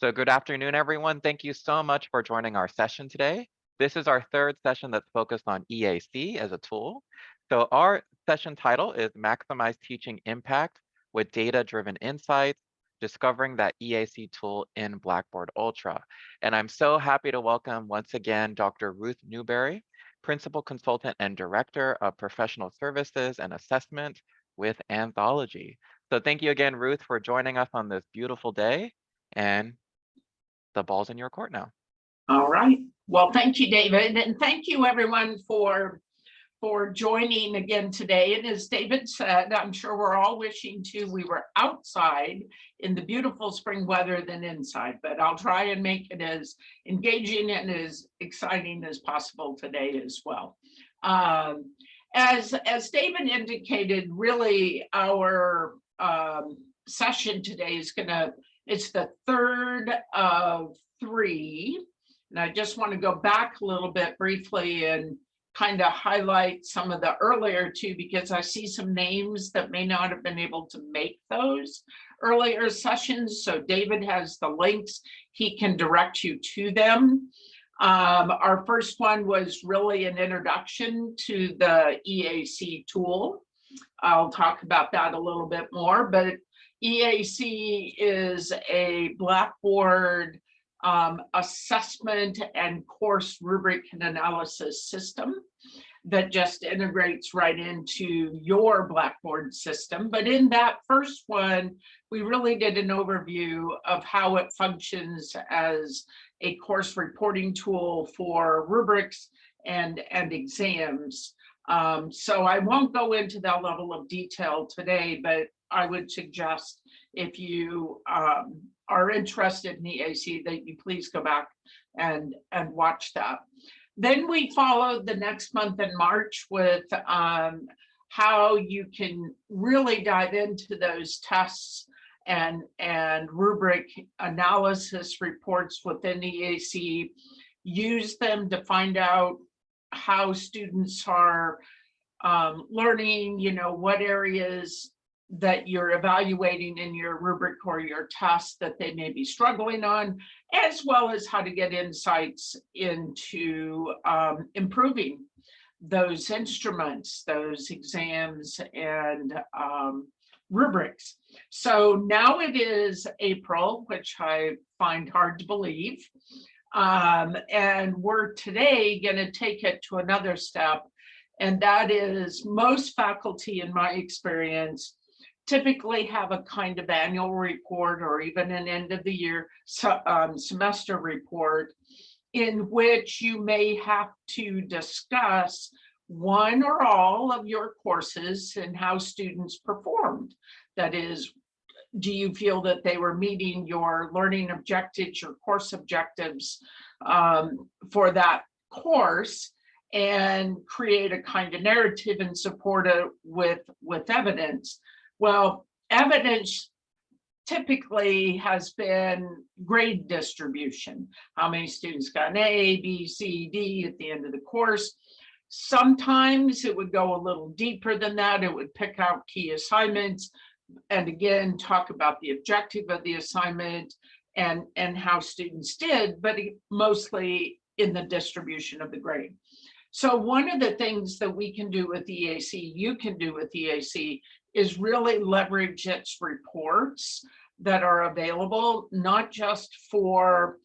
So good afternoon, everyone. Thank you so much for joining our session today. This is our third session that's focused on EAC as a tool. So our session title is Maximize Teaching Impact with Data-Driven Insights, Discovering that EAC Tool in Blackboard Ultra. And I'm so happy to welcome once again, Dr. Ruth Newberry, Principal Consultant and Director of Professional Services and Assessment with Anthology. So thank you again, Ruth, for joining us on this beautiful day. And the ball's in your court now. All right. Well, thank you, David. And thank you, everyone, for joining again today. And as David said, I'm sure we're all wishing we were outside in the beautiful spring weather than inside, but I'll try and make it as engaging and as exciting as possible today as well. As David indicated, really our session today is it's the third of 3. And I just want to go back a little bit briefly and kind of highlight some of the earlier 2, because I see some names that may not have been able to make those earlier sessions. So David has the links. He can direct you to them. Our first one was really an introduction to the EAC tool. I'll talk about that a little bit more, but EAC is a Blackboard assessment and course rubric and analysis system that just integrates right into your Blackboard system. But in that first one, we really did an overview of how it functions as a course reporting tool for rubrics and exams. So I won't go into that level of detail today, but I would suggest if you are interested in EAC that you please go back and watch that. Then we followed the next month in March with how you can really dive into those tests and rubric analysis reports within EAC, use them to find out how students are learning, what areas that you're evaluating in your rubric or your test that they may be struggling on, as well as how to get insights into improving those instruments, those exams and rubrics. So now it is April, which I find hard to believe. And we're today going to take it to another step. And that is most faculty, in my experience, typically have a kind of annual report or even an end of the year semester report in which you may have to discuss one or all of your courses and how students performed. That is, do you feel that they were meeting your learning objectives, your course objectives for that course, and create a kind of narrative and support it with evidence. Well, evidence typically has been grade distribution. How many students got an A, B, C, D at the end of the course? Sometimes it would go a little deeper than that. It would pick out key assignments and again, talk about the objective of the assignment and how students did, but mostly in the distribution of the grade. So one of the things that we can do with EAC, you can do with EAC, is really leverage its reports that are available, not just for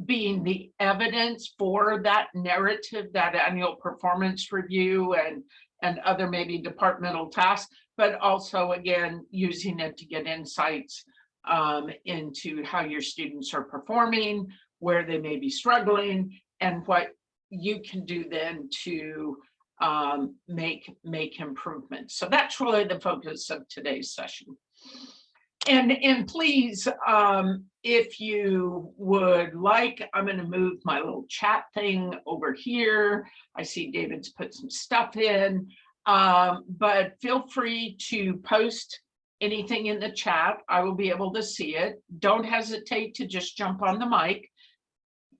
being the evidence for that narrative, that annual performance review and other maybe departmental tasks, but also again, using it to get insights into how your students are performing, where they may be struggling, and what you can do then to make improvements. So that's really the focus of today's session. And please, if you would like, I'm going to move my little chat thing over here. I see David's put some stuff in, but feel free to post anything in the chat. I will be able to see it. Don't hesitate to just jump on the mic.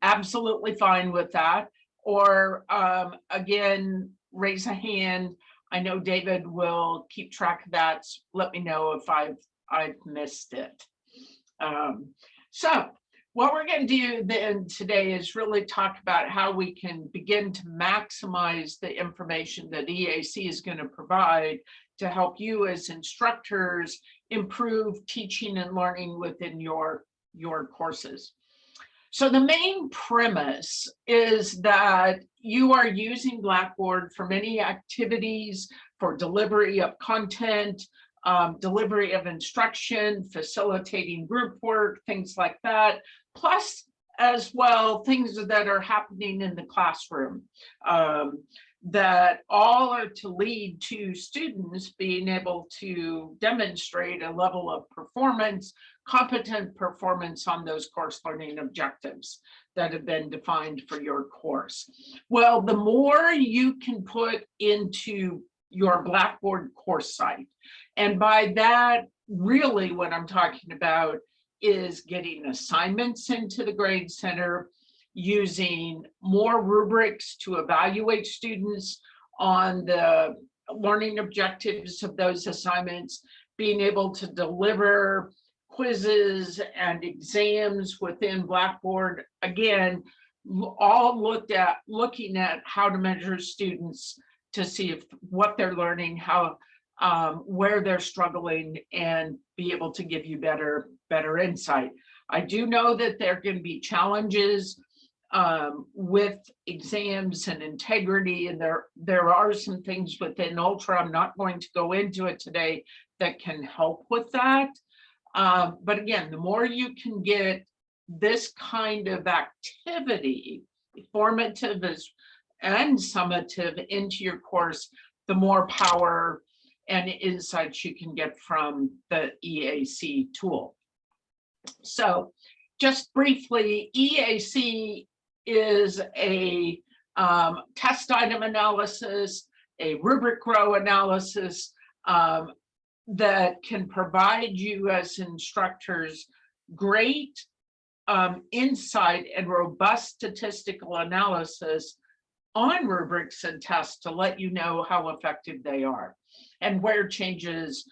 Absolutely fine with that. Or again, raise a hand. I know David will keep track of that. Let me know if I've missed it. So what we're going to do then today is really talk about how we can begin to maximize the information that EAC is going to provide to help you as instructors improve teaching and learning within your courses. So the main premise is that you are using Blackboard for many activities, for delivery of content, delivery of instruction, facilitating group work, things like that, plus as well things that are happening in the classroom that all are to lead to students being able to demonstrate a level of performance, competent performance on those course learning objectives that have been defined for your course. Well, the more you can put into your Blackboard course site, and by that, really what I'm talking about is getting assignments into the Grade Center, using more rubrics to evaluate students on the learning objectives of those assignments, being able to deliver quizzes and exams within Blackboard. Again, all looking at how to measure students to see if what they're learning, how where they're struggling, and be able to give you better insight. I do know that there are going to be challenges with exams and integrity, and there are some things within Ultra, I'm not going to go into it today, that can help with that. But again, the more you can get this kind of activity, formative and summative, into your course, the more power and insights you can get from the EAC tool. So just briefly, EAC is a test item analysis, a rubric row analysis that can provide you as instructors great insight and robust statistical analysis on rubrics and tests to let you know how effective they are and where changes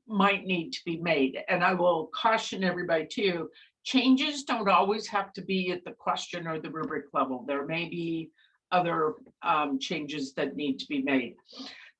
might need to be made. And I will caution everybody too, changes don't always have to be at the question or the rubric level. There may be other changes that need to be made.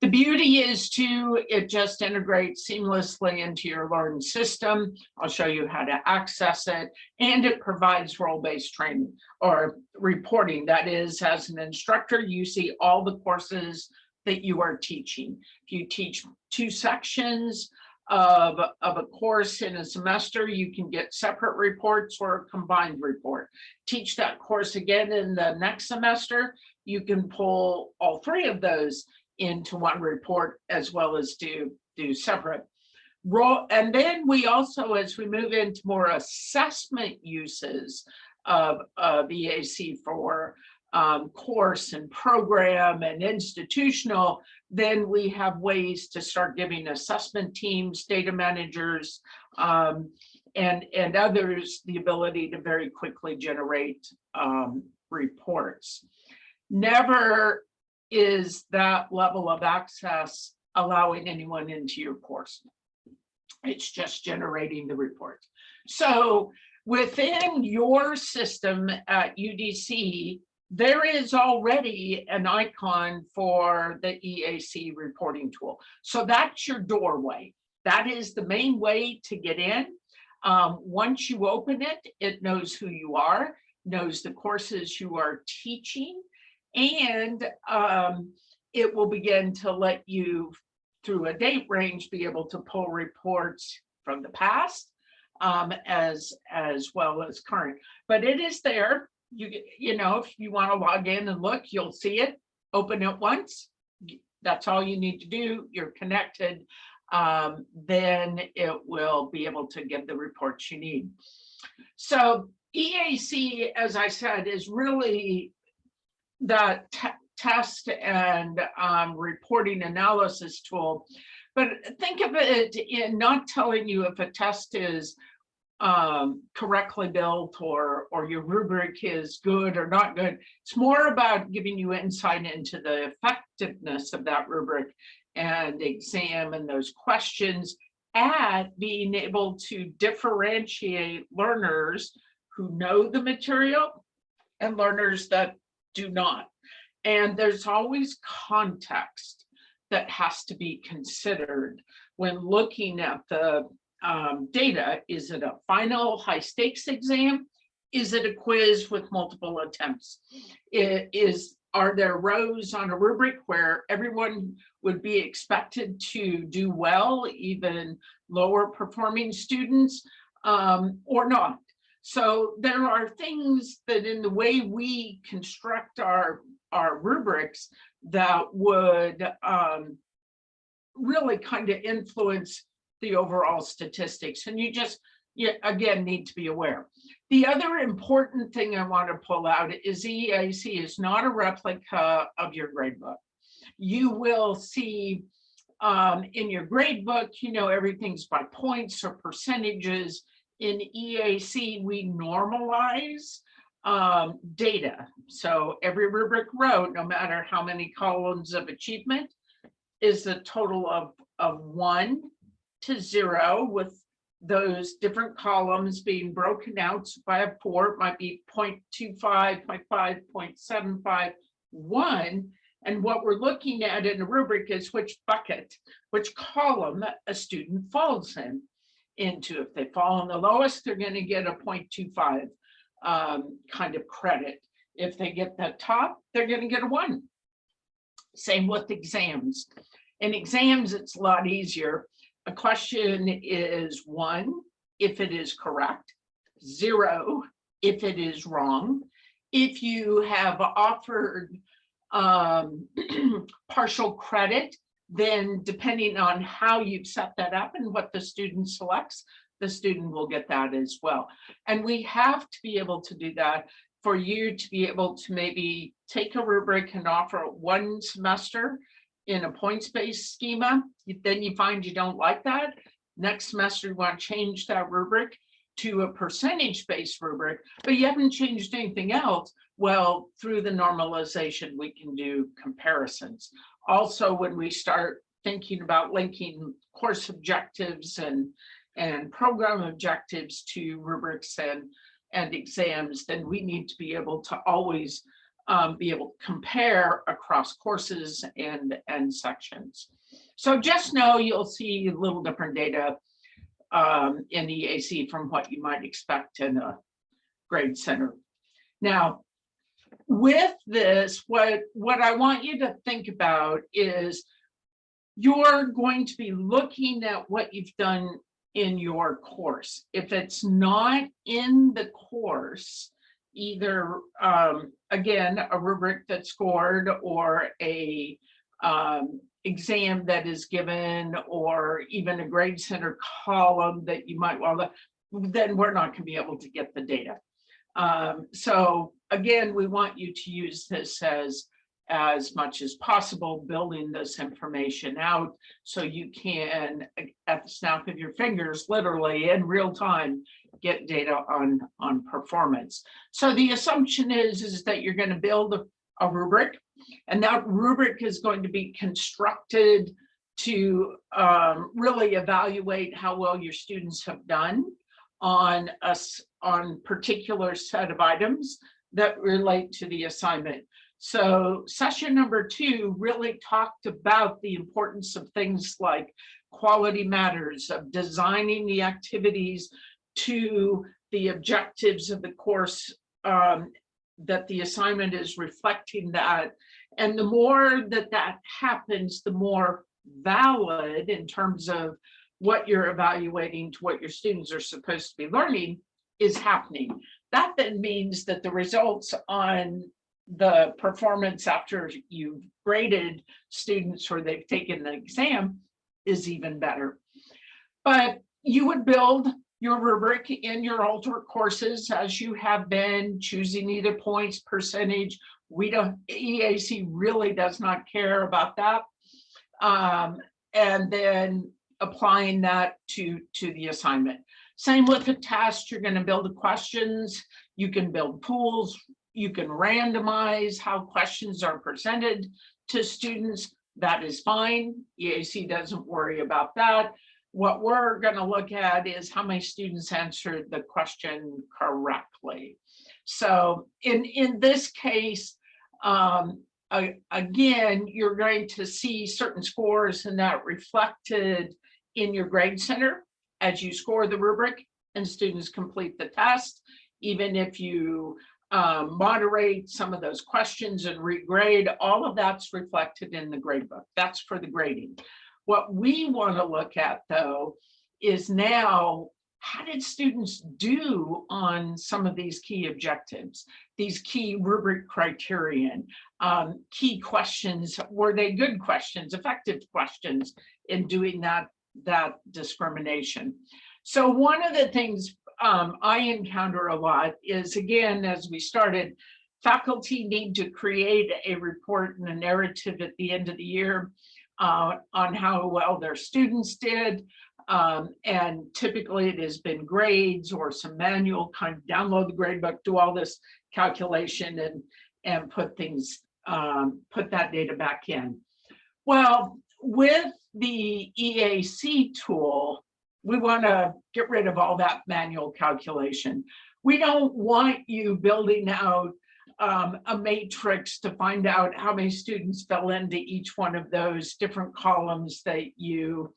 The beauty is too, it just integrates seamlessly into your learn system. I'll show you how to access it, and it provides role-based training or reporting. That is, as an instructor, you see all the courses that you are teaching. If you teach 2 sections of a course in a semester, you can get separate reports or a combined report. Teach that course again in the next semester, you can pull all 3 of those into one report, as well as do separate. And then we also, as we move into more assessment uses of EAC for course and program and institutional, then we have ways to start giving assessment teams, data managers, and others the ability to very quickly generate reports. Never is that level of access allowing anyone into your course. It's just generating the reports. So within your system at UDC, there is already an icon for the EAC reporting tool. So that's your doorway. That is the main way to get in. Once you open it, it knows who you are, knows the courses you are teaching, and it will begin to let you, through a date range, be able to pull reports from the past as well as current. But it is there. You know, if you want to log in and look, you'll see it. Open it once. That's all you need to do. You're connected. Then it will be able to give the reports you need. So EAC, as I said, is really the test and reporting analysis tool. But think of it in not telling you if a test is correctly built or your rubric is good or not good. It's more about giving you insight into the effectiveness of that rubric and exam and those questions, at being able to differentiate learners who know the material and learners that do not. And there's always context that has to be considered when looking at the data. Is it a final high stakes exam? Is it a quiz with multiple attempts? Are there rows on a rubric where everyone would be expected to do well, even lower performing students, or not? So there are things that in the way we construct our rubrics that would really kind of influence the overall statistics. And you again need to be aware. The other important thing I want to pull out is EAC is not a replica of your gradebook. You will see in your gradebook, everything's by points or percentages. In EAC, we normalize data. So every rubric row, no matter how many columns of achievement, is the total of 1 to 0, with those different columns being broken out by a 4. It might be 0.25, 0.5, 0.75, 1. And what we're looking at in a rubric is which bucket, which column a student falls into. If they fall in the lowest, they're going to get a 0.25 kind of credit. If they get the top, they're going to get a 1. Same with exams. In exams, it's a lot easier. A question is 1 if it is correct, 0 if it is wrong. If you have offered partial credit, then depending on how you've set that up and what the student selects, the student will get that as well. And we have to be able to do that for you to be able to maybe take a rubric and offer it 1 semester in a points-based schema. Then you find you don't like that. Next semester, you want to change that rubric to a percentage-based rubric, but you haven't changed anything else. Well, through the normalization, we can do comparisons. Also, when we start thinking about linking course objectives and program objectives to rubrics and exams, then we need to be able to always be able to compare across courses and sections. So just know you'll see a little different data in EAC from what you might expect in a grade center. Now, with this, what I want you to think about is you're going to be looking at what you've done in your course. If it's not in the course, either again, a rubric that's scored or a exam that is given, or even a grade center column that you might want to, then we're not going to be able to get the data. So again, we want you to use this as much as possible, building this information out so you can, at the snap of your fingers, literally in real time, get data on performance. So the assumption is that you're going to build a rubric, and that rubric is going to be constructed to really evaluate how well your students have done on particular set of items that relate to the assignment. So session number 2 really talked about the importance of things like quality matters, of designing the activities to the objectives of the course, that the assignment is reflecting that. And the more that happens, the more valid in terms of what you're evaluating to what your students are supposed to be learning is happening. That then means that the results on the performance after you've graded students or they've taken the exam is even better. But you would build your rubric in your alternate courses as you have been, choosing either points, percentage. EAC really does not care about that. And then applying that to the assignment. Same with the test. You're going to build the questions. You can build pools. You can randomize how questions are presented to students. That is fine. EAC doesn't worry about that. What we're going to look at is how many students answered the question correctly. So in this case, again, you're going to see certain scores and that reflected in your grade center as you score the rubric and students complete the test. Even if you moderate some of those questions and regrade, all of that's reflected in the grade book. That's for the grading. What we want to look at, though, is now, how did students do on some of these key objectives, these key rubric criterion, key questions? Were they good questions, effective questions in doing that discrimination? So one of the things I encounter a lot is, again, as we started, faculty need to create a report and a narrative at the end of the year on how well their students did. And typically it has been grades or some manual, kind of download the grade book, do all this calculation and put things, put that data back in. Well, with the EAC tool, we want to get rid of all that manual calculation. We don't want you building out a matrix to find out how many students fell into each one of those different columns that you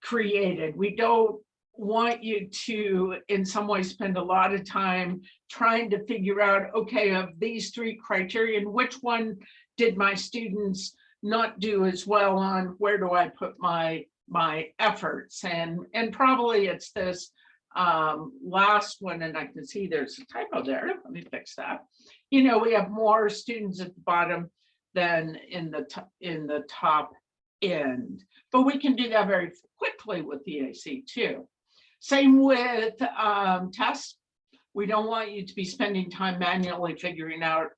created. We don't want you to, in some way, spend a lot of time trying to figure out, okay, of these three criteria, which one did my students not do as well on? Where do I put my efforts? And probably it's this last one, and I can see there's a typo there. Let me fix that. You know, we have more students at the bottom than in the top end, but we can do that very quickly with the EAC too. Same with tests. We don't want you to be spending time manually figuring out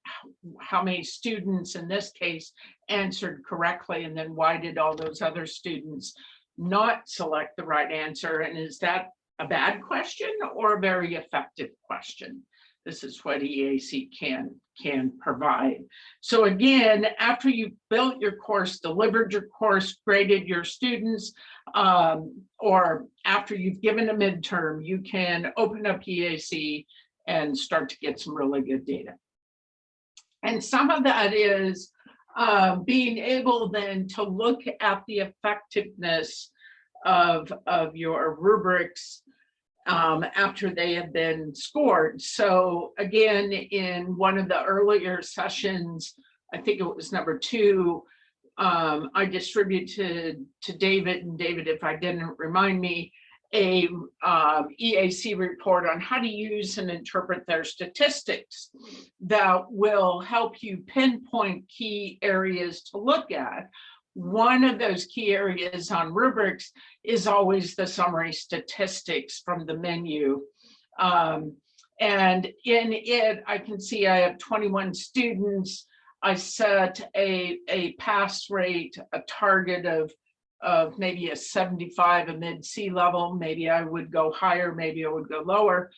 how many students in this case answered correctly, and then why did all those other students not select the right answer, and is that a bad question or a very effective question? This is what EAC can provide. So again, after you've built your course, delivered your course, graded your students, or after you've given a midterm, you can open up EAC and start to get some really good data. And some of that is being able then to look at the effectiveness of your rubrics after they have been scored. So again, in one of the earlier sessions, I think it was number 2, I distributed to David, and David, if I didn't, remind me, a EAC report on how to use and interpret their statistics that will help you pinpoint key areas to look at. One of those key areas on rubrics is always the summary statistics from the menu. And in it, I can see I have 21 students. I set a pass rate, a target of maybe a 75, a mid C level. Maybe I would go higher, maybe I would go lower.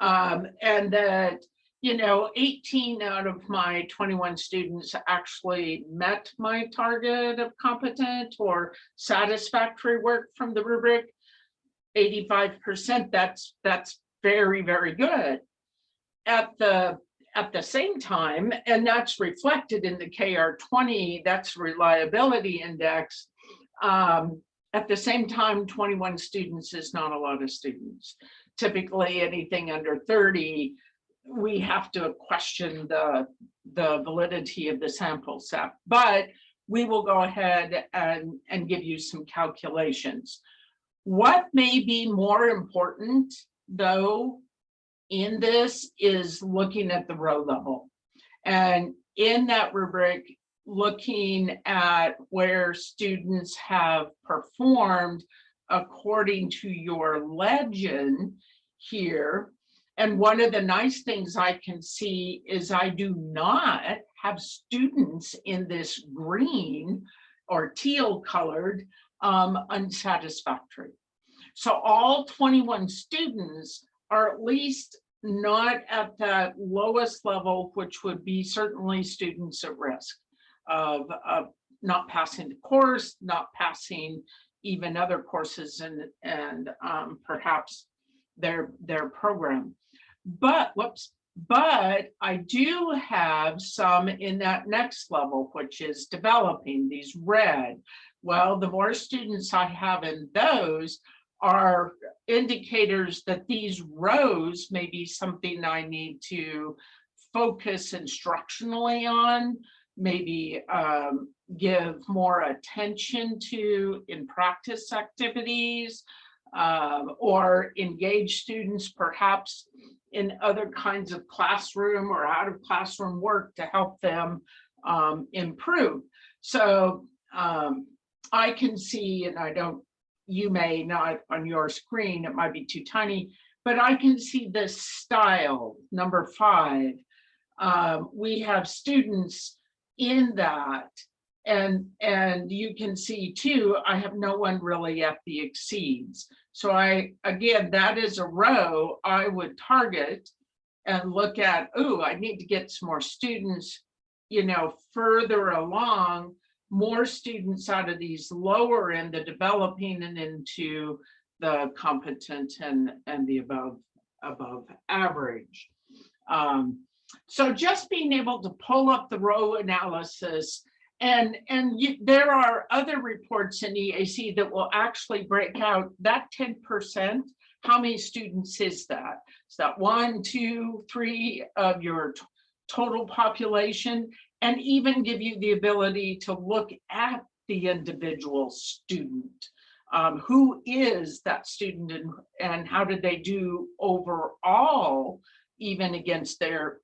And that, you know, 18 out of my 21 students actually met my target of competent or satisfactory work from the rubric. 85%, that's very, very good. At the same time, and that's reflected in the KR20, that's reliability index. At the same time, 21 students is not a lot of students. Typically anything under 30, we have to question the validity of the sample set, but we will go ahead and give you some calculations. What may be more important, though, in this is looking at the row level. And in that rubric, looking at where students have performed according to your legend here. And one of the nice things I can see is I do not have students in this green or teal colored unsatisfactory. So all 21 students are at least not at that lowest level, which would be certainly students at risk of not passing the course, not passing even other courses and perhaps their program. But I do have some in that next level, which is developing, these red. Well, the more students I have in those are indicators that these rows may be something I need to focus instructionally on, maybe give more attention to in practice activities, or engage students perhaps in other kinds of classroom or out of classroom work to help them improve. So I can see, and you may not on your screen, it might be too tiny, but I can see this style, number 5. We have students in that, and you can see too, I have no one really at the exceeds. So again, that is a row I would target and look at, oh, I need to get some more students, further along, more students out of these lower end, the developing, and into the competent and the above average. So just being able to pull up the row analysis, and there are other reports in EAC that will actually break out that 10%. How many students is that? Is that 1, 2, 3 of your total population? And even give you the ability to look at the individual student. Who is that student, and how did they do overall, even against their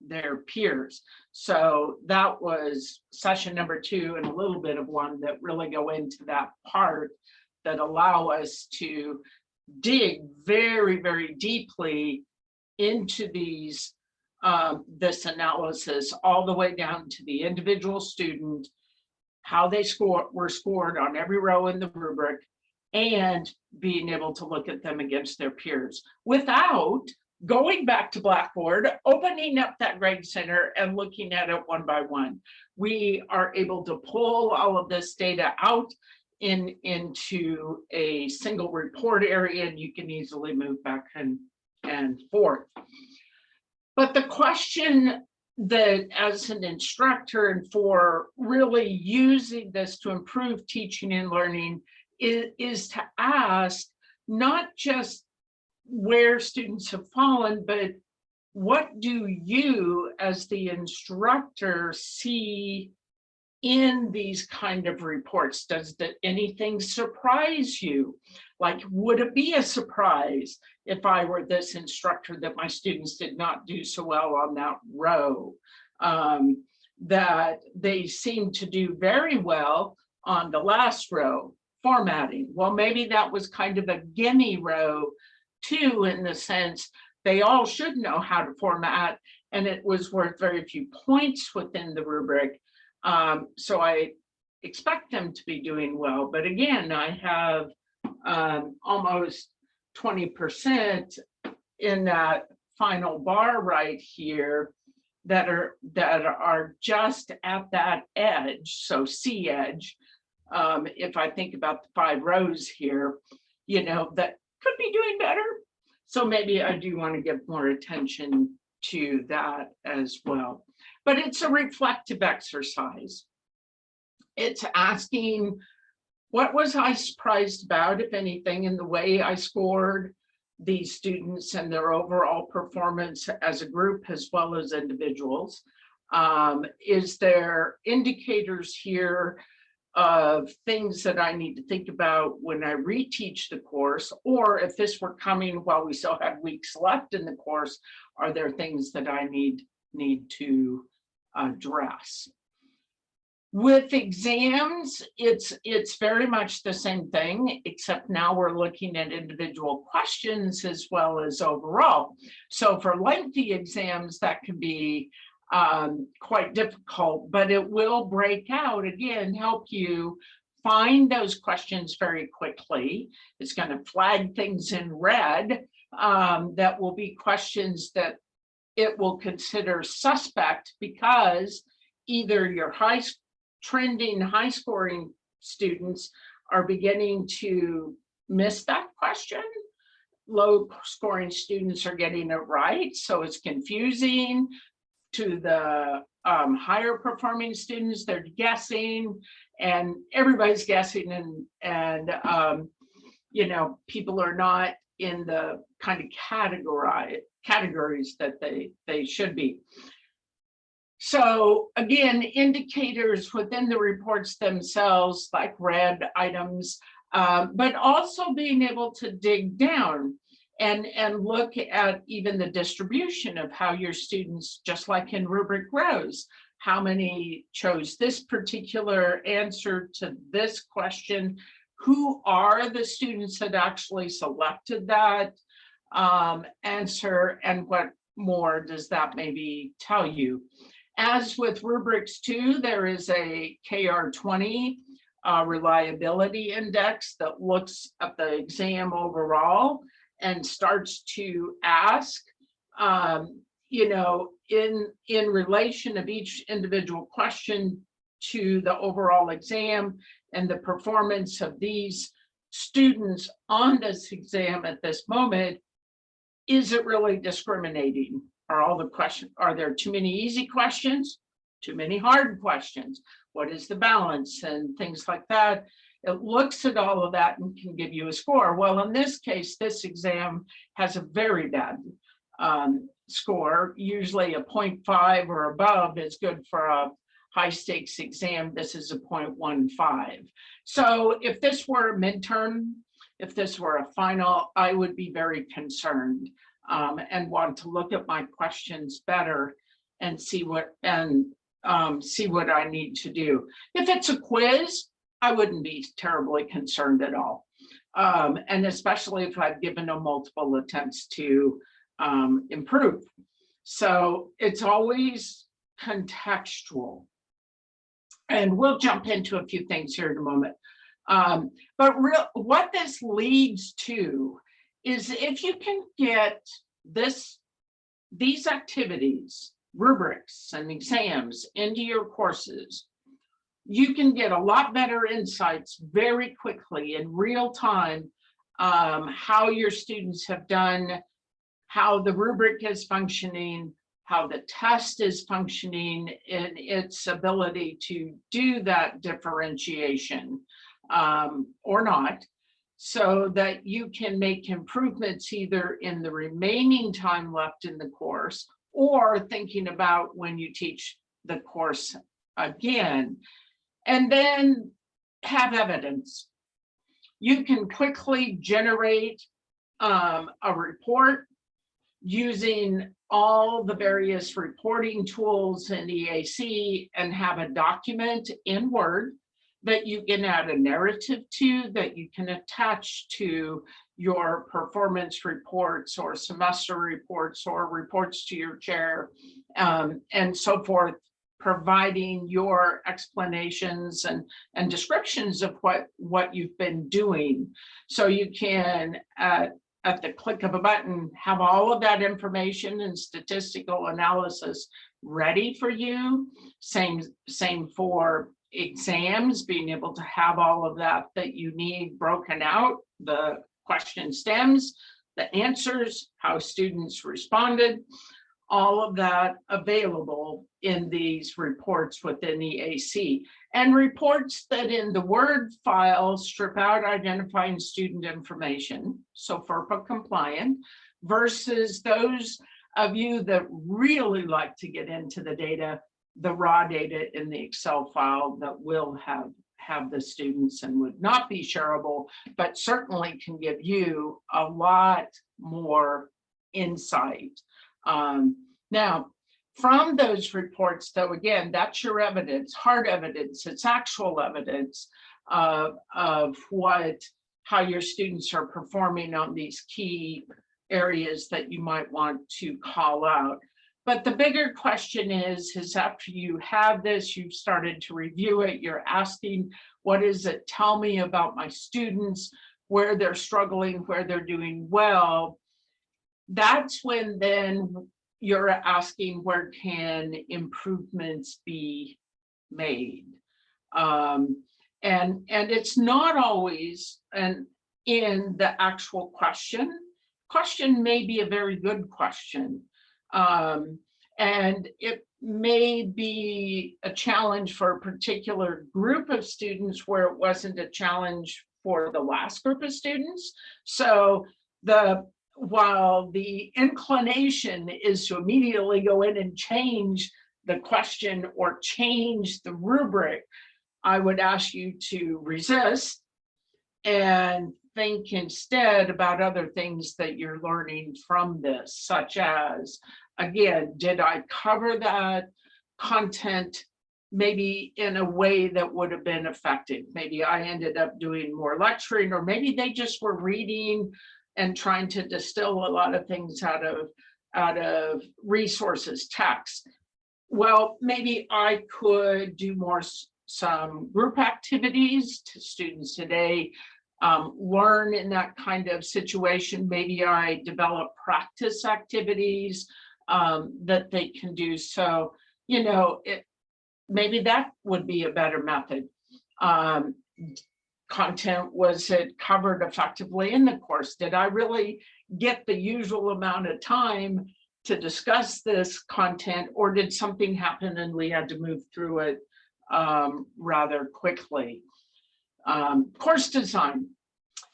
peers? So that was session number 2, and a little bit of 1 that really go into that part that allow us to dig very, very deeply into these this analysis, all the way down to the individual student, how they were scored on every row in the rubric, and being able to look at them against their peers without going back to Blackboard, opening up that grade center and looking at it one by one. We are able to pull all of this data out into a single report area, and you can easily move back and forth. But the question that, as an instructor and for really using this to improve teaching and learning, is to ask not just where students have fallen, but what do you as the instructor see in these kind of reports? Does anything surprise you? Like, would it be a surprise if I were this instructor that my students did not do so well on that row? That they seem to do very well on the last row, formatting. Well, maybe that was kind of a gimme row too, in the sense they all should know how to format, and it was worth very few points within the rubric. So I expect them to be doing well. But again, I have almost 20% in that final bar right here that are just at that edge, so C edge. If I think about the 5 rows here, that could be doing better. So maybe I do want to give more attention to that as well. But it's a reflective exercise. It's asking, what was I surprised about, if anything, in the way I scored these students and their overall performance as a group as well as individuals? Is there indicators here of things that I need to think about when I reteach the course, or if this were coming while we still had weeks left in the course, are there things that I need to address? With exams, it's very much the same thing, except now we're looking at individual questions as well as overall. So for lengthy exams, that can be quite difficult, but it will break out again, help you find those questions very quickly. It's going to flag things in red that will be questions that it will consider suspect, because either your trending high scoring students are beginning to miss that question. Low scoring students are getting it right, so it's confusing. To the higher performing students, they're guessing, and everybody's guessing, and you know, people are not in the kind of categories that they should be. So again, indicators within the reports themselves, like red items, but also being able to dig down and look at even the distribution of how your students, just like in rubric rows, how many chose this particular answer to this question, who are the students that actually selected that answer, and what more does that maybe tell you. As with rubrics 2, there is a KR20 reliability index that looks at the exam overall and starts to ask, you know, in relation of each individual question to the overall exam and the performance of these students on this exam at this moment, is it really discriminating? Are all the questions, are there too many easy questions, too many hard questions? What is the balance and things like that? It looks at all of that and can give you a score. Well, in this case, this exam has a very bad score. Usually a 0.5 or above is good for a high stakes exam. This is a 0.15. So if this were a midterm, if this were a final, I would be very concerned and want to look at my questions better and see what I need to do. If it's a quiz, I wouldn't be terribly concerned at all. And especially if I've given them multiple attempts to improve. So it's always contextual. And we'll jump into a few things here in a moment. But what this leads to is, if you can get these activities, rubrics and exams into your courses, you can get a lot better insights very quickly in real time, how your students have done, how the rubric is functioning, how the test is functioning in its ability to do that differentiation or not, so that you can make improvements either in the remaining time left in the course or thinking about when you teach the course again. And then have evidence. You can quickly generate a report using all the various reporting tools in EAC and have a document in Word that you can add a narrative to, that you can attach to your performance reports or semester reports or reports to your chair and so forth, providing your explanations and descriptions of what you've been doing. So you can, at the click of a button, have all of that information and statistical analysis ready for you. Same for exams, being able to have all of that you need broken out, the question stems, the answers, how students responded, all of that available in these reports within EAC, and reports that in the Word file strip out identifying student information, so FERPA compliant, versus those of you that really like to get into the data, the raw data in the Excel file that will have the students and would not be shareable, but certainly can give you a lot more insight. Now, from those reports, though, again, that's your evidence, hard evidence, it's actual evidence of how your students are performing on these key areas that you might want to call out. But the bigger question is after you have this, you've started to review it, you're asking, what does it tell me about my students, where they're struggling, where they're doing well? That's when then you're asking, where can improvements be made? And it's not always in the actual question. Question may be a very good question. And it may be a challenge for a particular group of students where it wasn't a challenge for the last group of students. So while the inclination is to immediately go in and change the question or change the rubric, I would ask you to resist and think instead about other things that you're learning from this, such as, again, did I cover that content maybe in a way that would have been effective? Maybe I ended up doing more lecturing, or maybe they just were reading and trying to distill a lot of things out of resources, text. Well, maybe I could do some group activities to students today, learn in that kind of situation. Maybe I develop practice activities that they can do. So, you know, maybe that would be a better method. Content, was it covered effectively in the course? Did I really get the usual amount of time to discuss this content, or did something happen and we had to move through it rather quickly? Course design,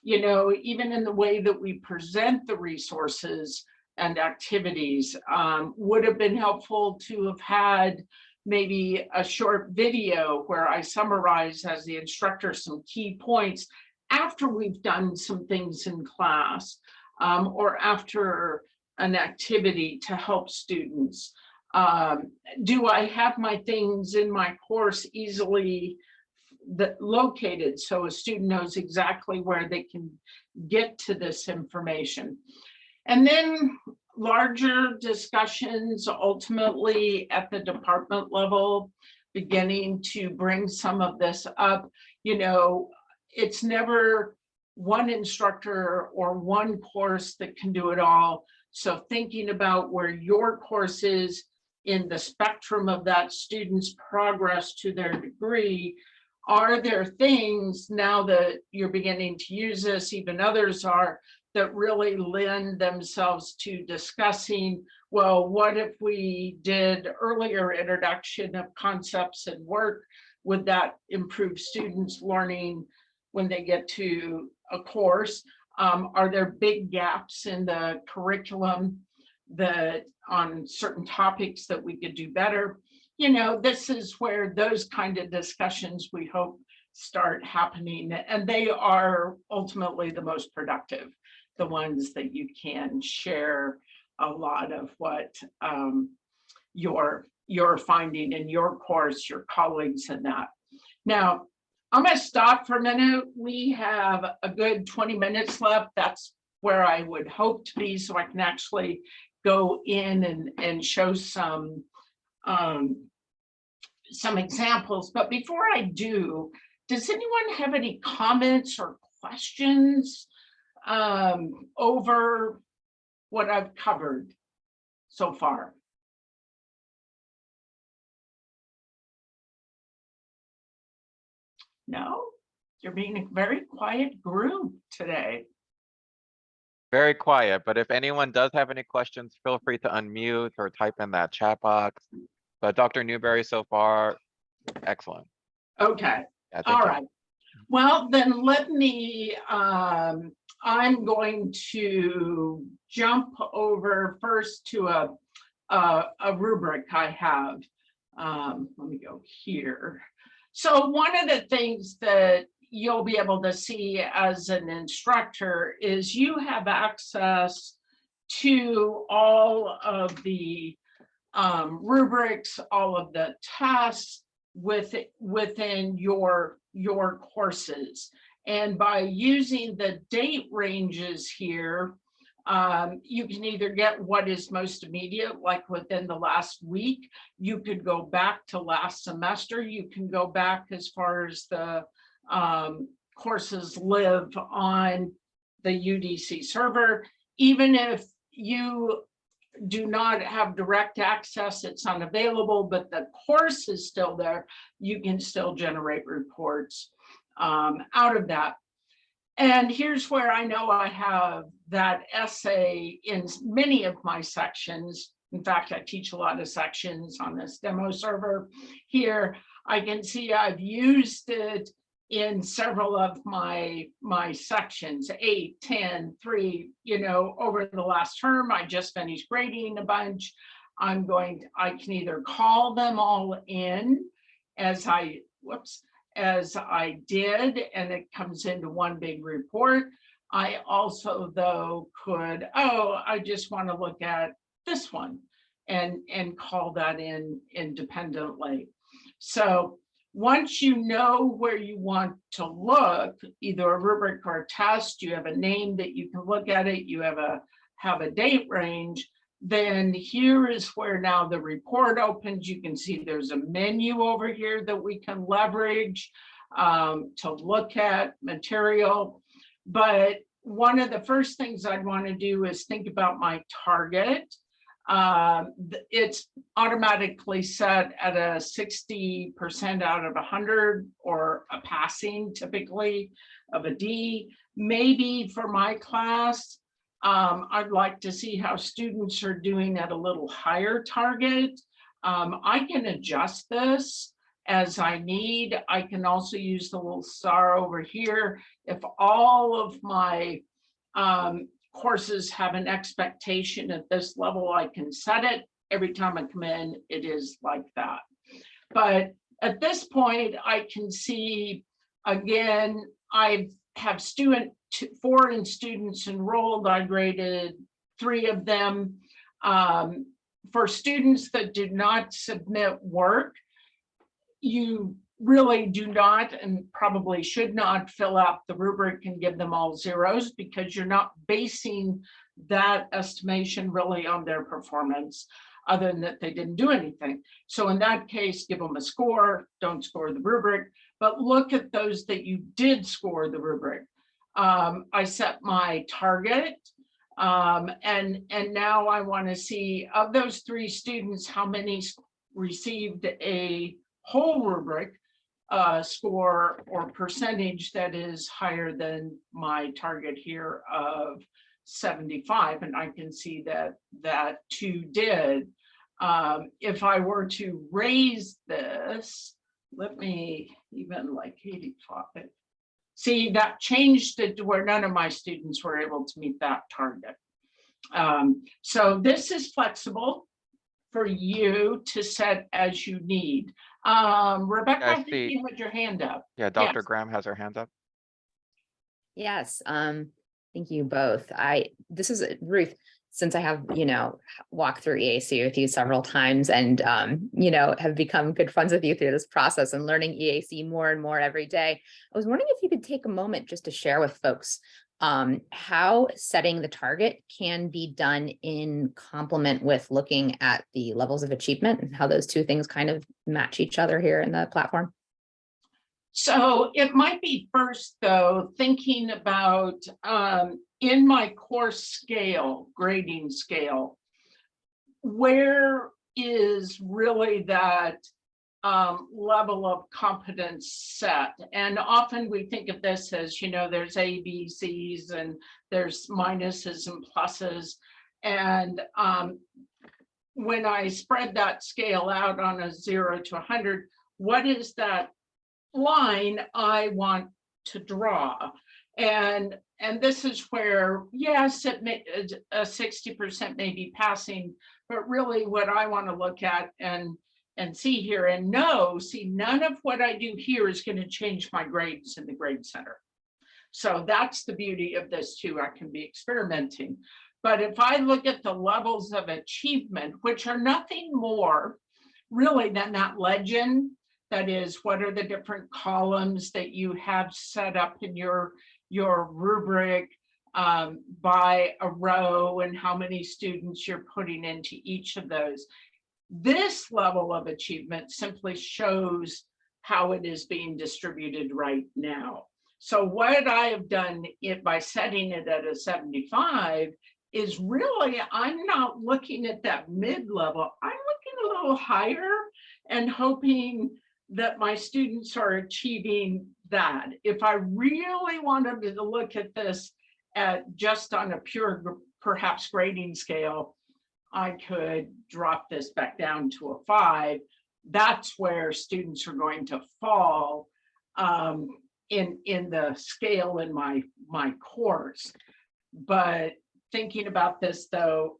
you know, even in the way that we present the resources and activities, would have been helpful to have had maybe a short video where I summarize as the instructor some key points after we've done some things in class, or after an activity to help students. Do I have my things in my course easily located so a student knows exactly where they can get to this information? And then larger discussions ultimately at the department level, beginning to bring some of this up. You know, it's never one instructor or one course that can do it all. So thinking about where your course is in the spectrum of that student's progress to their degree, are there things now that you're beginning to use this, even others are, that really lend themselves to discussing, well, what if we did earlier introduction of concepts and work? Would that improve students' learning when they get to a course? Are there big gaps in the curriculum that on certain topics that we could do better? You know, this is where those kind of discussions we hope start happening, and they are ultimately the most productive, the ones that you can share a lot of what you're finding in your course, your colleagues and that. Now, I'm going to stop for a minute. We have a good 20 minutes left. That's where I would hope to be, so I can actually go in and show some examples. But before I do, does anyone have any comments or questions over what I've covered so far? No, you're being a very quiet group today. Very quiet, but if anyone does have any questions, feel free to unmute or type in that chat box. But Dr. Newberry, so far, excellent. Okay, Yeah, all right. Well, then let me, I'm going to jump over first to a rubric I have. Let me go here. So one of the things that you'll be able to see as an instructor is you have access to all of the rubrics, all of the tasks within your courses. And by using the date ranges here, you can either get what is most immediate, like within the last week. You could go back to last semester. You can go back as far as the courses live on the UDC server. Even if you do not have direct access, it's unavailable, but the course is still there, you can still generate reports. out of that. And here's where I know I have that essay in many of my sections. In fact, I teach a lot of sections on this demo server here. I can see I've used it in several of my sections, 8, 10, 3, over the last term. I just finished grading a bunch. I can either call them all in as I did, and it comes into one big report. I also, though, could, I just want to look at this one and call that in independently. So once you know where you want to look, either a rubric or a test, you have a name that you can look at it, you have a date range, then here is where now the report opens. You can see there's a menu over here that we can leverage to look at material. But one of the first things I'd want to do is think about my target. It's automatically set at a 60% out of 100, or a passing typically of a D. Maybe for my class, I'd like to see how students are doing at a little higher target. I can adjust this as I need. I can also use the little star over here. If all of my courses have an expectation at this level, I can set it. Every time I come in, it is like that. But at this point, I can see, again, I have 4 students enrolled. I graded 3 of them. For students that did not submit work, you really do not, and probably should not, fill out the rubric and give them all zeros, because you're not basing that estimation really on their performance, other than that they didn't do anything. So in that case, give them a score, don't score the rubric, but look at those that you did score the rubric. I set my target, and now I want to see, of those 3 students, how many received a whole rubric score or percentage that is higher than my target here of 75, and I can see that 2 did. If I were to raise this, let me even like 85. See, that changed it to where none of my students were able to meet that target. So this is flexible for you to set as you need. Rebecca, I think you had your hand up. Yeah, Dr. Graham has her hand up. Yes, thank you both. This is Ruth, since I have, walked through EAC with you several times, and, have become good friends with you through this process and learning EAC more and more every day. I was wondering if you could take a moment just to share with folks how setting the target can be done in complement with looking at the levels of achievement, and how those 2 things kind of match each other here in the platform. So it might be first, though, thinking about in my course scale, grading scale, where is really that level of competence set? And often we think of this as, there's A, B, C's, and there's minuses and pluses. And when I spread that scale out on a 0 to 100, what is that line I want to draw? And this is where, yes, a 60% may be passing, but really what I want to look at and see here and see none of what I do here is going to change my grades in the grade center. So that's the beauty of this too. I can be experimenting. But if I look at the levels of achievement, which are nothing more really than that legend, that is, what are the different columns that you have set up in your rubric by a row, and how many students you're putting into each of those. This level of achievement simply shows how it is being distributed right now. So what I have done by setting it at a 75 is really, I'm not looking at that mid-level. I'm looking a little higher and hoping that my students are achieving that. If I really wanted to look at this at just on a pure, perhaps grading scale, I could drop this back down to a 5. That's where students are going to fall in the scale in my course. But thinking about this though,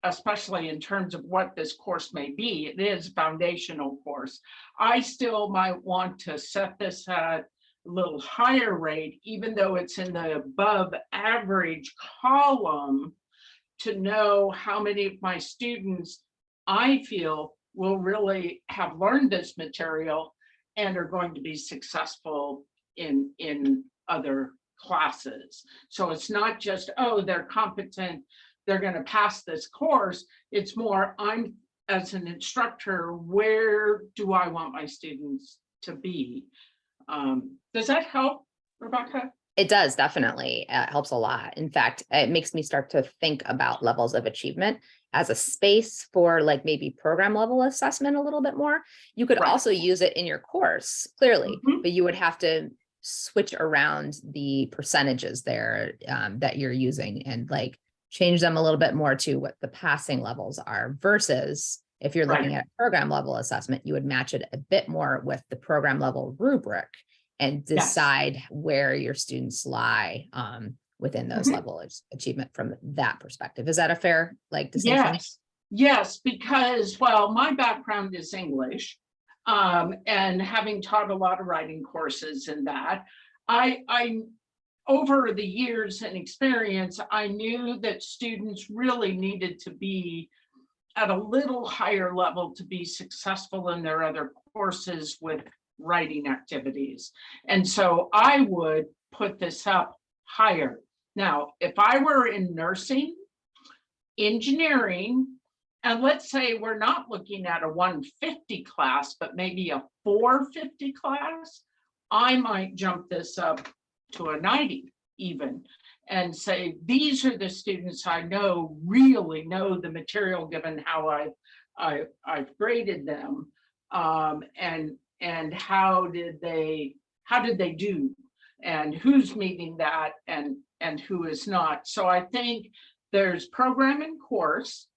especially in terms of what this course may be, it is a foundational course. I still might want to set this at a little higher rate, even though it's in the above average column, to know how many of my students I feel will really have learned this material and are going to be successful in other classes. So it's not just, oh, they're competent, they're going to pass this course. It's more, I'm as an instructor, where do I want my students to be? Does that help, Rebecca? It does, definitely. It helps a lot. In fact, it makes me start to think about levels of achievement as a space for like maybe program level assessment a little bit more. You could Right. also use it in your course, clearly, Mhm. but you would have to switch around the percentages there that you're using and like change them a little bit more to what the passing levels are versus if you're looking Right. at program level assessment, you would match it a bit more with the program level rubric and decide where your students lie within those Mhm. levels of achievement from that perspective. Is that a fair like distinction? Yes, because, well, my background is English, and having taught a lot of writing courses in that, I over the years and experience, I knew that students really needed to be at a little higher level to be successful in their other courses with writing activities. And so I would put this up higher. Now, if I were in nursing, engineering, and let's say we're not looking at a 150 class, but maybe a 450 class, I might jump this up to a 90 even and say, these are the students I know really know the material given how I've graded them, and how did they do, and who's meeting that and who is not. So I think there's program and course.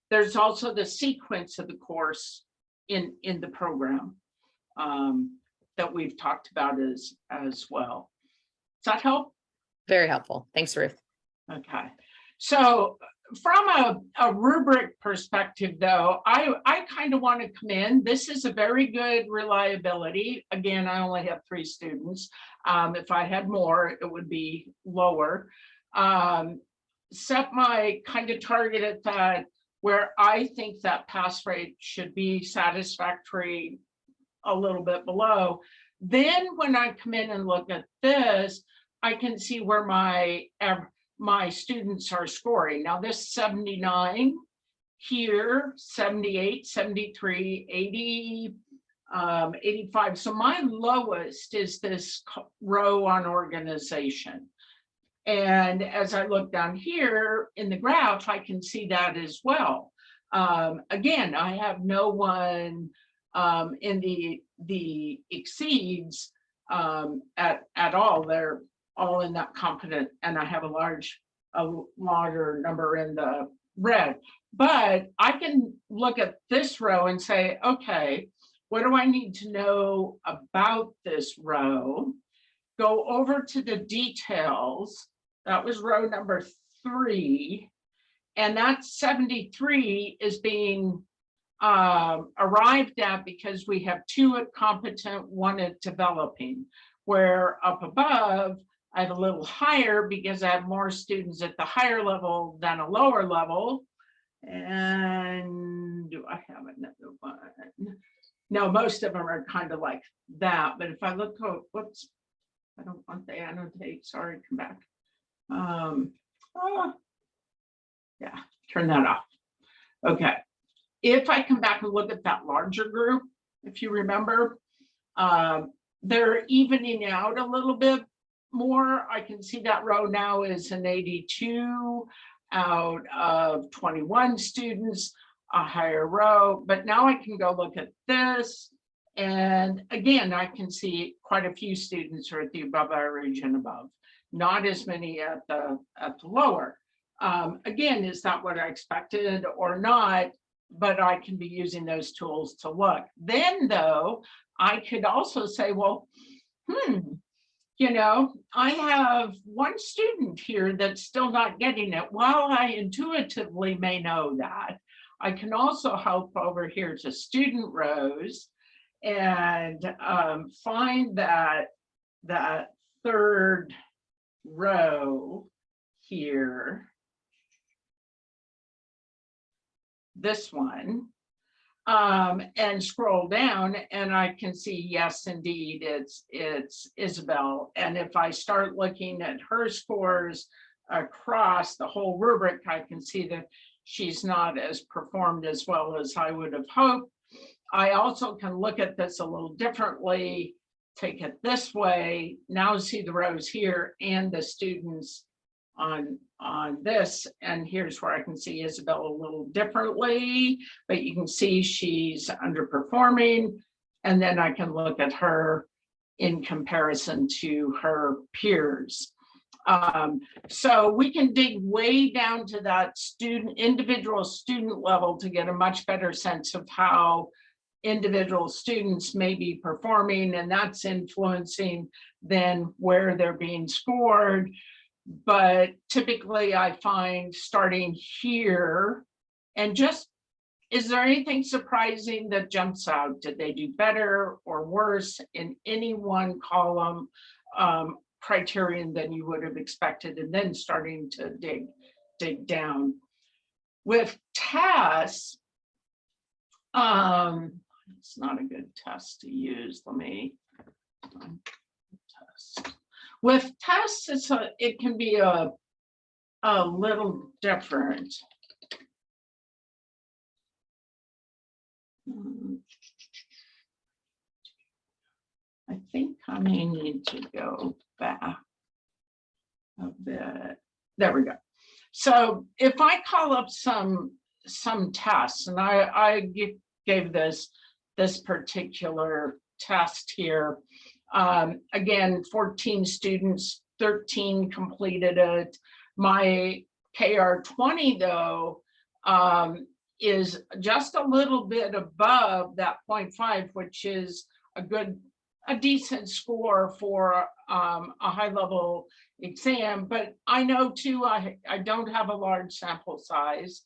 There's also the sequence of the course in the program that we've talked about as well. Does that help? Very helpful. Thanks, Ruth. Okay. So from a rubric perspective, though, I kind of want to come in. This is a very good reliability. Again, I only have 3 students. If I had more, it would be lower. Set my kind of target at that where I think that pass rate should be satisfactory, a little bit below. Then when I come in and look at this, I can see where my students are scoring. Now this 79 here, 78, 73, 80, 85. So my lowest is this row on organization. And as I look down here in the graph, I can see that as well. Again, I have no one in the exceeds at all. They're all in that competent, and I have a larger number in the red. But I can look at this row and say, okay, what do I need to know about this row? Go over to the details. That was row number 3. And that 73 is being arrived at because we have 2 at competent, 1 at developing, where up above, I have a little higher because I have more students at the higher level than a lower level. And do I have another one? No, most of them are kind of like that. But if I look, whoops, I don't want to annotate. Sorry, come back. Yeah, turn that off. Okay. If I come back and look at that larger group, if you remember, they're evening out a little bit more. I can see that row now is an 82 out of 21 students, a higher row. But now I can go look at this And again, I can see quite a few students are at the above average and above, not as many at the lower. Again, is that what I expected or not? But I can be using those tools to look. Then though, I could also say, well, you know, I have one student here that's still not getting it. While I intuitively may know that, I can also help over here to student rows and find that third row here, this one, and scroll down, and I can see, yes, indeed, it's Isabel. And if I start looking at her scores across the whole rubric, I can see that she's not as performed as well as I would have hoped. I also can look at this a little differently, take it this way, now see the rows here and the students on this, and here's where I can see Isabel a little differently, but you can see she's underperforming, and then I can look at her in comparison to her peers. So we can dig way down to that individual student level to get a much better sense of how individual students may be performing, and that's influencing then where they're being scored. But typically I find starting here, and just, is there anything surprising that jumps out? Did they do better or worse in any one column criterion than you would have expected, and then starting to dig down. With tests, it's not a good test to use. Let me test. With tests, it can be a little different. I think I may need to go back a bit. There we go. So if I call up some tests, and I gave this particular test here, again, 14 students, 13 completed it. My KR20 though is just a little bit above that 0.5, which is a decent score for a high level exam. But I know too, I don't have a large sample size.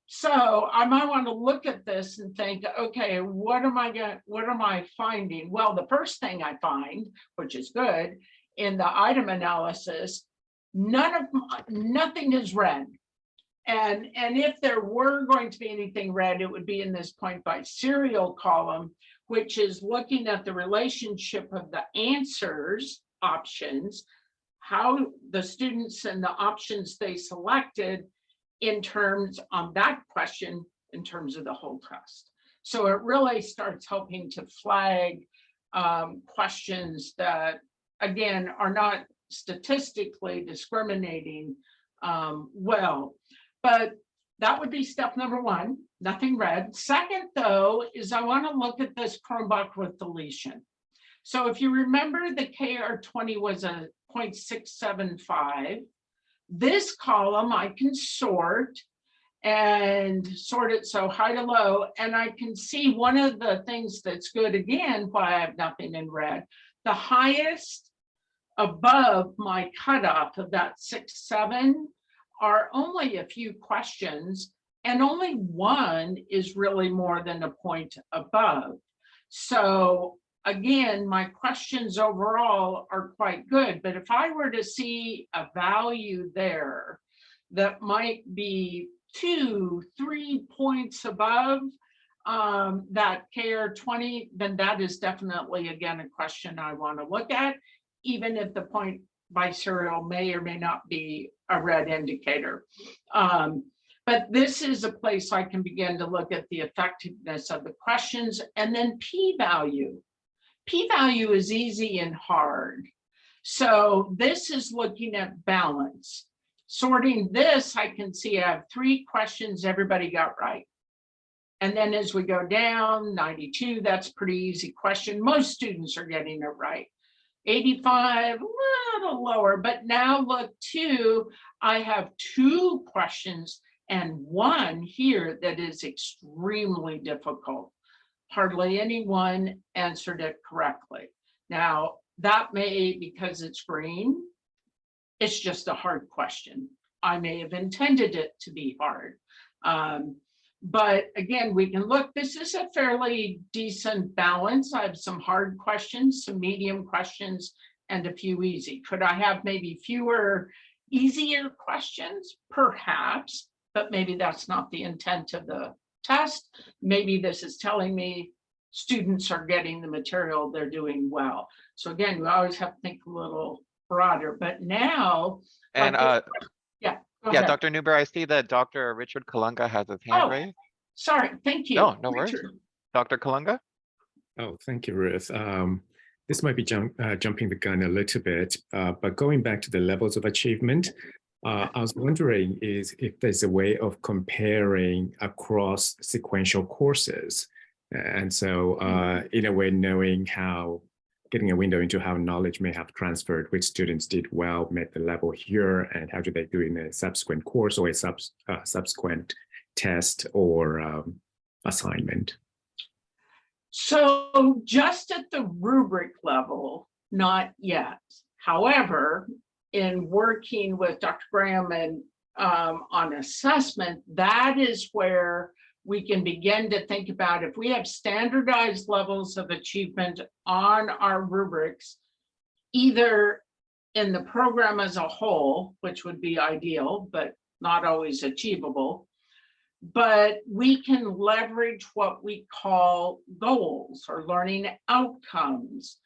So I might want to look at this and think, okay, what am I finding? Well, the first thing I find, which is good, in the item analysis, nothing is red. And if there were going to be anything red, it would be in this point by serial column, which is looking at the relationship of the answers options, how the students and the options they selected in terms on that question, in terms of the whole test. So it really starts helping to flag questions that, again, are not statistically discriminating well. But that would be step number one, nothing red. Second, though, is I want to look at this Chromebook with deletion. So if you remember, the KR20 was a 0.675. This column I can sort it so high to low, and I can see one of the things that's good, again, why I have nothing in red. The highest above my cutoff of that 6.7 are only a few questions, and only one is really more than a point above. So again, my questions overall are quite good, but if I were to see a value there that might be 2-3 points above that KR20, then that is definitely, again, a question I want to look at, even if the point by serial may or may not be a red indicator. But this is a place I can begin to look at the effectiveness of the questions. And then p-value. P-value is easy and hard. So this is looking at balance. Sorting this, I can see I have 3 questions everybody got right. And then as we go down, 92, that's pretty easy question. Most students are getting it right. 85, a little lower, but now look too, I have 2 questions and one here that is extremely difficult. Hardly anyone answered it correctly. Now, that may, because it's green, it's just a hard question. I may have intended it to be hard. But again, we can look, this is a fairly decent balance. I have some hard questions, some medium questions, and a few easy. Could I have maybe fewer easier questions? Perhaps, but maybe that's not the intent of the test. Maybe this is telling me students are getting the material, they're doing well. So again, we always have to think a little broader, but now. And yeah, go yeah, ahead. Dr. Newberry, I see that Dr. Richard Kalunga has his hand Oh, raised. sorry, thank you. No worries. Richard. Dr. Kalunga? Oh, thank you, Ruth. This might be jumping the gun a little bit, but going back to the levels of achievement, I was wondering if there's a way of comparing across sequential courses. And so in a way, knowing how, getting a window into how knowledge may have transferred, which students did well, met the level here, and how do they do in a subsequent course or a subsequent test or assignment. So just at the rubric level, not yet. However, in working with Dr. Graham and on assessment, that is where we can begin to think about if we have standardized levels of achievement on our rubrics, either in the program as a whole, which would be ideal, but not always achievable, but we can leverage what we call goals or learning outcomes.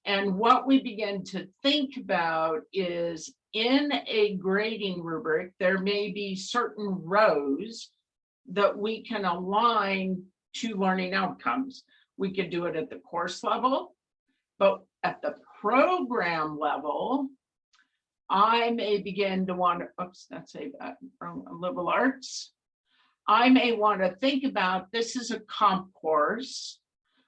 And what we begin to think about is in a grading rubric, there may be certain rows that we can align to learning outcomes. We could do it at the course level, but at the program level, I may begin to want to, oops, that's a from liberal arts. I may want to think about, this is a comp course.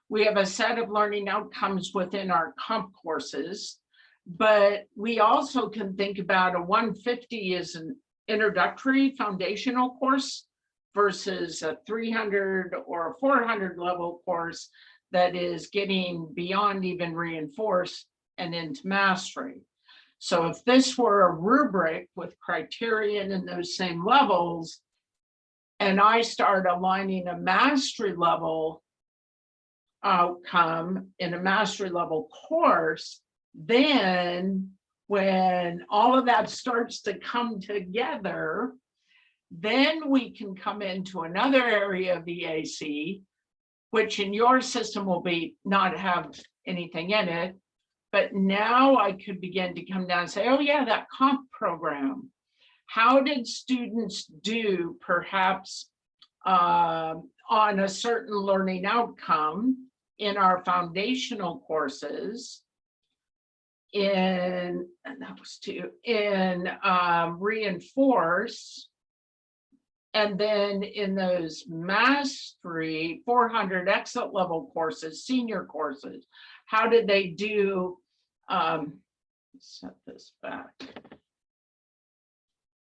We have a set of learning outcomes within our comp courses, but we also can think about a 150 as an introductory foundational course versus a 300 or a 400 level course that is getting beyond even reinforced and into mastery. So if this were a rubric with criterion in those same levels, and I start aligning a mastery level outcome in a mastery level course, then when all of that starts to come together, then we can come into another area of EAC, which in your system will be not have anything in it. But now I could begin to come down and say, oh yeah, that comp program. How did students do perhaps on a certain learning outcome in our foundational courses in, and that was two, in reinforce, and then in those mastery 400 exit level courses, senior courses, how did they do? Set this back.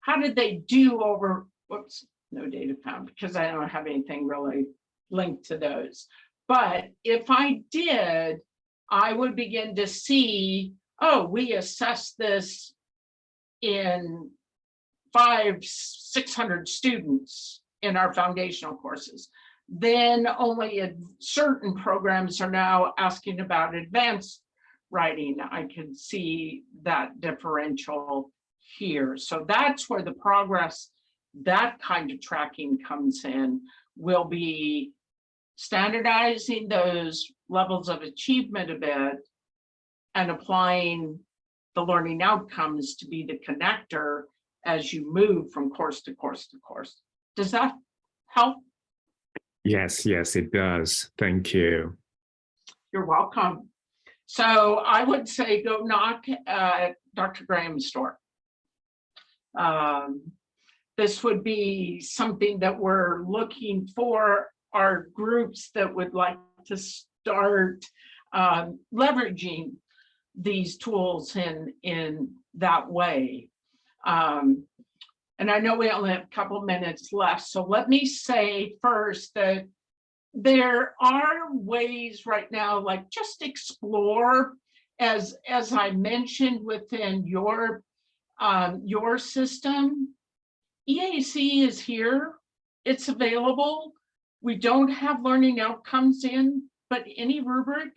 How did they do over, whoops, no data found because I don't have anything really linked to those. But if I did, I would begin to see, oh, we assessed this in 500-600 students in our foundational courses. Then only certain programs are now asking about advanced writing. I can see that differential here. So that's where the progress, that kind of tracking comes in. We'll be standardizing those levels of achievement a bit and applying the learning outcomes to be the connector as you move from course to course to course. Does that help? Yes, it does. Thank you. You're welcome. So I would say go knock at Dr. Graham's door. This would be something that we're looking for are groups that would like to start leveraging these tools in that way. And I know we only have a couple minutes left, so let me say first that there are ways right now, like just explore, as I mentioned within your system. EAC is here, it's available. We don't have learning outcomes in, but any rubric,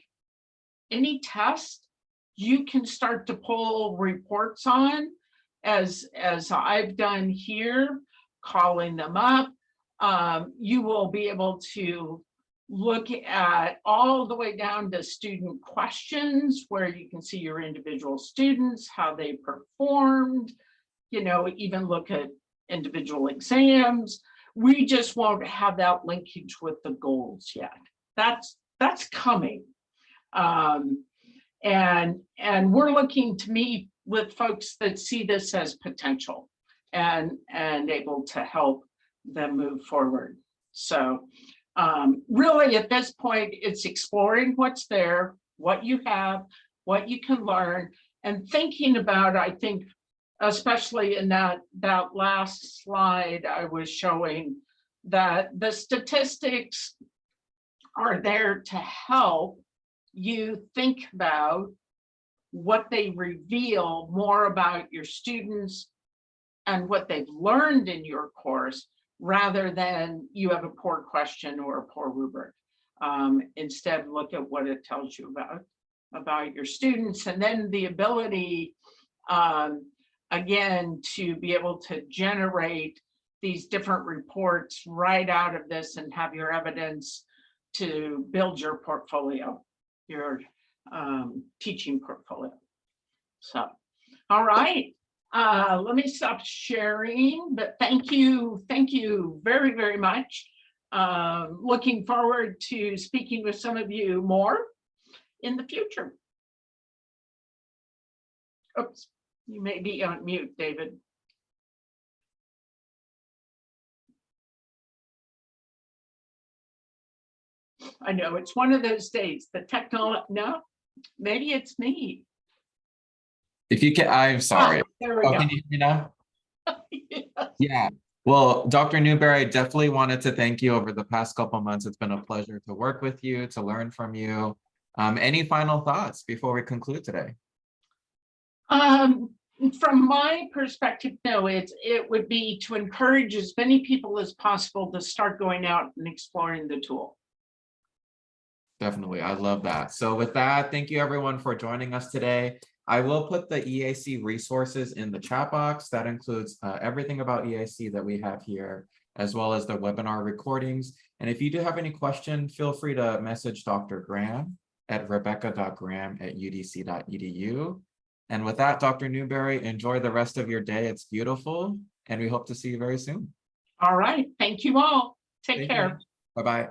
any test, you can start to pull reports on, as I've done here, calling them up. You will be able to look at all the way down to student questions, where you can see your individual students, how they performed, you know, even look at individual exams. We just won't have that linkage with the goals yet. That's coming. And we're looking to meet with folks that see this as potential and able to help them move forward. So really at this point, it's exploring what's there, what you have, what you can learn, and thinking about, I think, especially in that last slide I was showing, that the statistics are there to help you think about what they reveal more about your students and what they've learned in your course, rather than you have a poor question or a poor rubric. Instead, look at what it tells you about your students, and then the ability, again, to be able to generate these different reports right out of this and have your evidence to build your portfolio, your teaching portfolio. So, all right, let me stop sharing, but thank you very, very much. Looking forward to speaking with some of you more in the future. Oops, you may be on mute, David. I know it's one of those days, the technology, no, maybe it's me. If you can, I'm sorry. There we go. Can you hear me now? Yes. Yeah. Well, Dr. Newberry, I definitely wanted to thank you over the past couple of months. It's been a pleasure to work with you, to learn from you. Any final thoughts before we conclude today? From my perspective, no, it would be to encourage as many people as possible to start going out and exploring the tool. Definitely. I love that. So with that, thank you everyone for joining us today. I will put the EAC resources in the chat box. That includes everything about EAC that we have here, as well as the webinar recordings. And if you do have any question, feel free to message Dr. Graham at rebecca.graham@udc.edu. And with that, Dr. Newberry, enjoy the rest of your day. It's beautiful, and we hope to see you very soon. All right. Thank you all. Take care. Bye-bye.